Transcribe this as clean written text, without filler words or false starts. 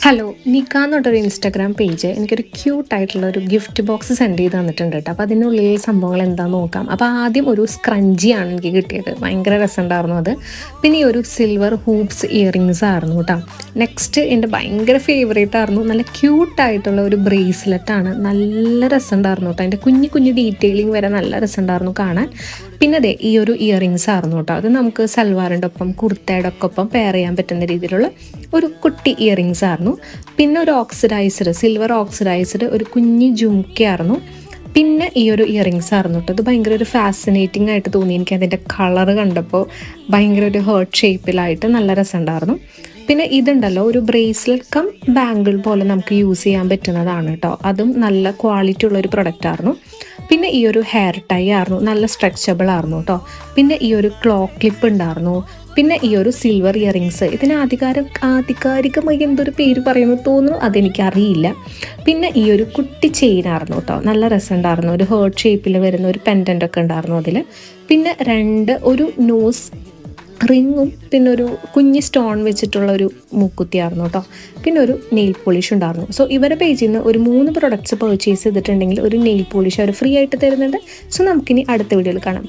Hello നിക്ക എന്നൊരു Instagram page എനിക്കൊരു ക്യൂട്ടായിട്ടുള്ള ഒരു ഗിഫ്റ്റ് ബോക്സ് സെൻഡ് ചെയ്ത് തന്നിട്ടുണ്ട് കേട്ടോ. അപ്പോൾ അതിനുള്ളിൽ സംഭവങ്ങൾ എന്താണെന്ന് നോക്കാം. അപ്പോൾ ആദ്യം ഒരു സ്ക്രഞ്ചിയാണ് എനിക്ക് കിട്ടിയത്, ഭയങ്കര രസമുണ്ടായിരുന്നു അത്. പിന്നെ ഈ ഒരു സിൽവർ ഹൂപ്സ് ഇയറിങ്സ് ആയിരുന്നു കേട്ടോ. നെക്സ്റ്റ് എൻ്റെ ഭയങ്കര ഫേവറേറ്റ് ആയിരുന്നു, നല്ല ക്യൂട്ടായിട്ടുള്ള ഒരു ബ്രേസ്ലെറ്റാണ്, നല്ല രസമുണ്ടായിരുന്നു കേട്ടോ. അതിൻ്റെ കുഞ്ഞു കുഞ്ഞു ഡീറ്റെയിലിംഗ് വരെ നല്ല രസമുണ്ടായിരുന്നു കാണാൻ. പിന്നെ അതെ ഈ ഒരു ഇയറിങ്സ് ആയിരുന്നു കേട്ടോ. അത് നമുക്ക് സൽവാറിൻ്റെ ഒപ്പം കുർത്തയുടെ ഒക്കെ ഒപ്പം പെയർ ചെയ്യാൻ പറ്റുന്ന രീതിയിലുള്ള ഒരു കുട്ടി ഇയറിങ്സ് ആയിരുന്നു. പിന്നെ ഒരു ഓക്സിഡൈസ്ഡ് സിൽവർ ഓക്സിഡൈസ്ഡ് ഒരു കുഞ്ഞി ജുംക്കയായിരുന്നു. പിന്നെ ഈ ഒരു ഇയറിങ്സ് ആയിരുന്നു കേട്ടോ. അത് ഭയങ്കര ഒരു ഫാസിനേറ്റിംഗ് ആയിട്ട് തോന്നി എനിക്ക്. അതിൻ്റെ കളറ് കണ്ടപ്പോൾ ഭയങ്കര ഒരു ഹേർട്ട് ഷേപ്പിലായിട്ട് നല്ല രസമുണ്ടായിരുന്നു. പിന്നെ ഇതുണ്ടല്ലോ, ഒരു ബ്രേസ്ലെറ്റ് കം ബാംഗിൾ പോലെ നമുക്ക് യൂസ് ചെയ്യാൻ പറ്റുന്നതാണ് കേട്ടോ. അതും നല്ല ക്വാളിറ്റി ഉള്ളൊരു പ്രൊഡക്റ്റ് ആയിരുന്നു. പിന്നെ ഈ ഒരു ഹെയർ ടൈ ആയിരുന്നു, നല്ല സ്ട്രെച്ചബിൾ ആയിരുന്നു കേട്ടോ. പിന്നെ ഈ ഒരു ക്ലോ ക്ലിപ്പ് ഉണ്ടായിരുന്നു. പിന്നെ ഈ ഒരു സിൽവർ ഇയറിങ്സ്, ഇതിന് ആധികാരികമായി എന്തൊരു പേര് പറയുന്നു തോന്നുന്നു, അതെനിക്കറിയില്ല. പിന്നെ ഈ ഒരു കുട്ടി ചെയിനായിരുന്നു കേട്ടോ, നല്ല രസമുണ്ടായിരുന്നു. ഒരു ഹേർട്ട് ഷേപ്പിൽ വരുന്ന ഒരു പെൻഡൻ്റ് ഒക്കെ ഉണ്ടായിരുന്നു അതിൽ. പിന്നെ ഒരു നോസ് റിങ്ങും പിന്നെ ഒരു കുഞ്ഞ് സ്റ്റോൺ വെച്ചിട്ടുള്ള ഒരു മൂക്കുത്തിയായിരുന്നു കേട്ടോ. പിന്നെ ഒരു നെയിൽ പോളിഷ് ഉണ്ടായിരുന്നു. സോ ഇവരുടെ പേജിൽ നിന്ന് ഒരു 3 പ്രൊഡക്ട്സ് പർച്ചേസ് ചെയ്തിട്ടുണ്ടെങ്കിൽ ഒരു നെയിൽ പോളിഷ് അവർ ഫ്രീ ആയിട്ട് തരുന്നുണ്ട്. സോ നമുക്കിനി അടുത്ത വീഡിയോയിൽ കാണാം.